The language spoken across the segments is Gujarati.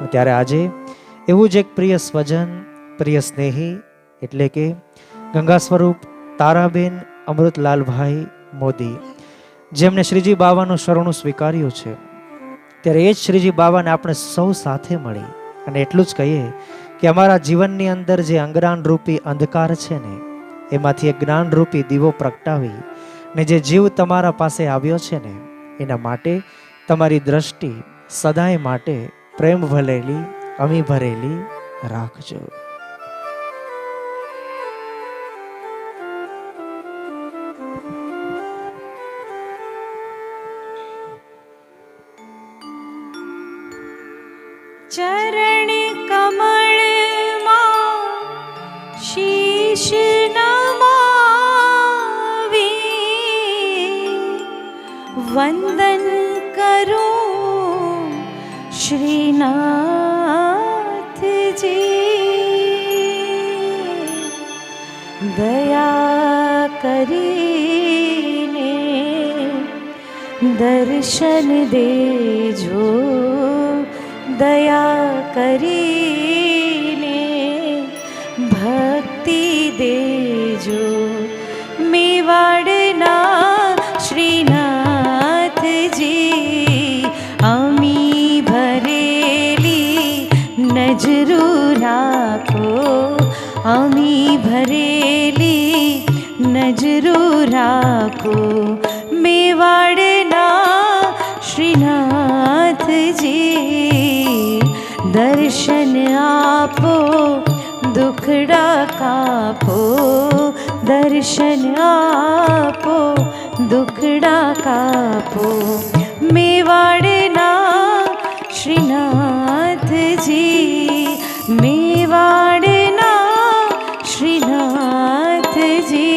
ત્યારે આજે એવું જ એક પ્રિય સ્વજન, પ્રિય સ્નેહી એટલે કે ગંગા સ્વરૂપ તારાબેન અમૃતલાલભાઈ મોદી, જેમને શ્રીજી બાવાનું શરણું સ્વીકાર્યું છે, ત્યારે એ જ શ્રીજી બાવાને આપણે સૌ સાથે મળી અને એટલું જ કહીએ કે અમારા જીવનની અંદર જે અંગરાન રૂપી અંધકાર છે ને, એમાંથી એક જ્ઞાન રૂપી દીવો પ્રગટાવી ને જે જીવ તમારા પાસે આવ્યો છે ને, એના માટે તમારી દ્રષ્ટિ સદાય માટે પ્રેમ ભરેલી, અમી ભરેલી રાખજો. ચરણ કમળ માં શીશ નમાવી વંદન કરું શ્રીનાથજી. દયા કરીને દર્શન દેજો, દયા કરીને ભક્તિ દેજો. મેવાડના શ્રીનાથજી અમી ભરેલી નજરો રાખો, અમી ભરેલી નજરો રાખો. મેવાડના શ્રીનાથજી દર્શન આપો, દુખડા કાપો, દર્શન આપો, દુખડા કાપો. મેવાડના શ્રીનાથજી, મેવાડના શ્રીનાથજી.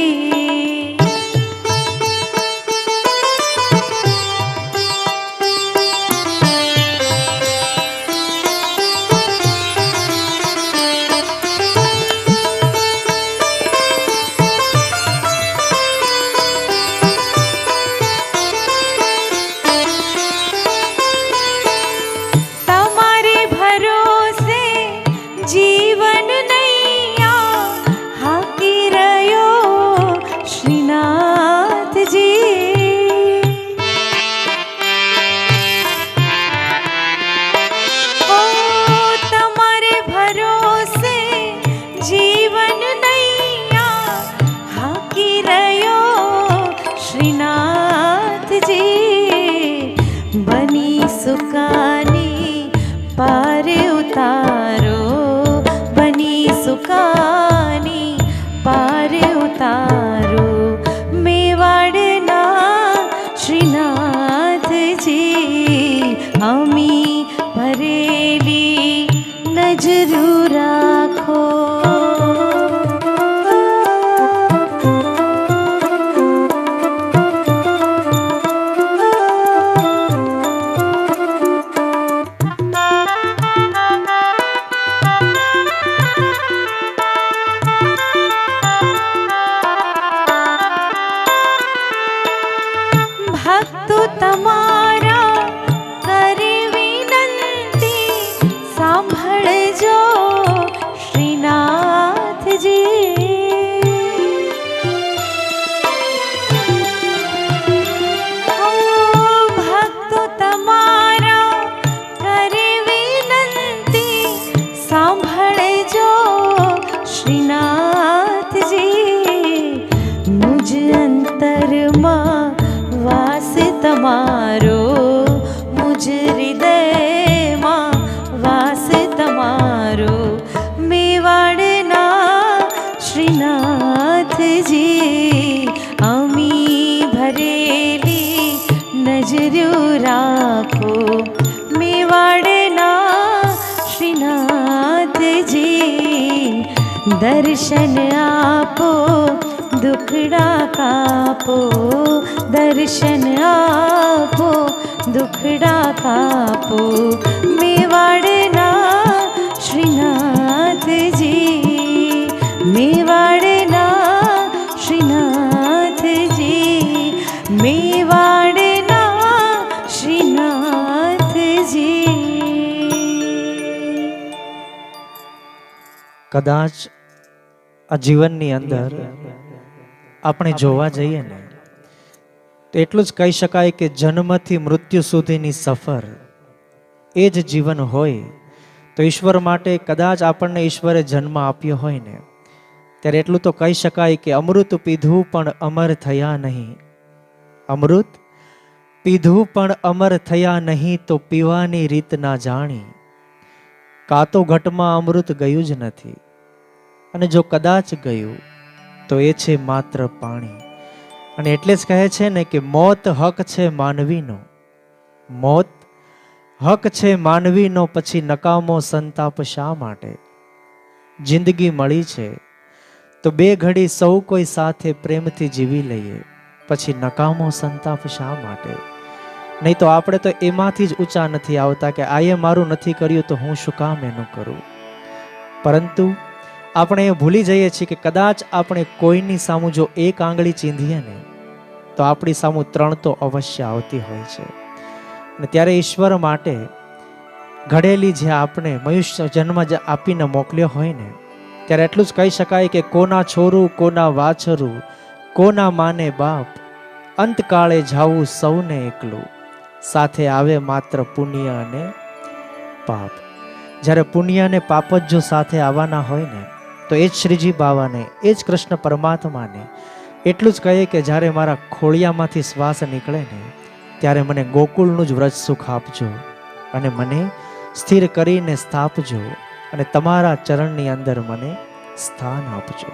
સુકાની પાર ઉતારો, બની સુકાની પાર ઉતારો. મેવાડના શ્રીનાથજી અમી ભરેલી નજરો રાખો. ભક્તો તમારા કરે વિનંતી સાંભળજો શ્રીનાથજી. ભક્તો તમારા કરે વિનંતી સાંભળજો શ્રીનાથજી. મુજ અંતરમાં વાસ તમારો, મુજ હૃદયમાં વાસ તમારો. મેવાડના શ્રીનાથજી અમી ભરેલી નજરો રાખો. મેવાડના શ્રીનાથજી દર્શન આપો, દુખડા કાપો, દર્શન આપો, દુખડા કાપો. મેવાડના શ્રીનાથજી, મેવાડના શ્રીનાથજી, મેવાડના શ્રીનાથજી. કદાચ આ જીવનની અંદર આપણે જોવા જઈએ ને તો એટલું જ કહી શકાય કે જન્મથી મૃત્યુ સુધીની સફર એ જ જીવન હોય તો ઈશ્વર માટે કદાચ આપણને ઈશ્વરે જન્મ આપ્યો હોય ને ત્યારે એટલું તો કહી શકાય કે અમૃત પીધું પણ અમર થયા નહીં, અમૃત પીધું પણ અમર થયા નહીં તો પીવાની રીત ના જાણી, કાં તો ઘટમાં અમૃત ગયું જ નથી અને જો કદાચ ગયું તો એ છે માત્ર પાણી. અને એટલે જ કહે છે ને કે મોત હક છે માનવીનો, મોત હક છે માનવીનો, પછી નકામો સંતાપ શા માટે? જિંદગી મળી છે તો બે ઘડી સૌ કોઈ સાથે પ્રેમથી જીવી લઈએ, પછી નકામો સંતાપ શા માટે? નહીં તો આપણે તો એમાંથી જ ઊંચા નથી આવતા કે આયે મારું નથી કર્યું તો હું શું કામ એનું કરું. પરંતુ આપણે એ ભૂલી જઈએ છીએ કે કદાચ આપણે કોઈની સામું જો એક આંગળી ચીંધીએ ને તો આપણી સામું 3 તો અવશ્ય આવતી હોય છે. અને ત્યારે ઈશ્વર માટે ઘડેલી જે આપણે મનુષ્ય જન્મ આપીને મોકલ્યો હોય ને ત્યારે એટલું જ કહી શકાય કે કોના છોરું કોના વાછરું, કોના માને બાપ, અંતકાળે જાવું સૌને એકલું, સાથે આવે માત્ર પુણ્ય અને પાપ. જ્યારે પુણ્ય અને પાપ જ જો સાથે આવવાના હોય ને તો એ જ શ્રીજી બાવાને, એ જ કૃષ્ણ પરમાત્માને એટલું જ કહે કે જ્યારે મારા ખોળિયામાંથી શ્વાસ નીકળે ને ત્યારે મને ગોકુળનું જ વ્રજ સુખ આપજો અને મને સ્થિર કરીને સ્થાપજો અને તમારા ચરણની અંદર મને સ્થાન આપજો.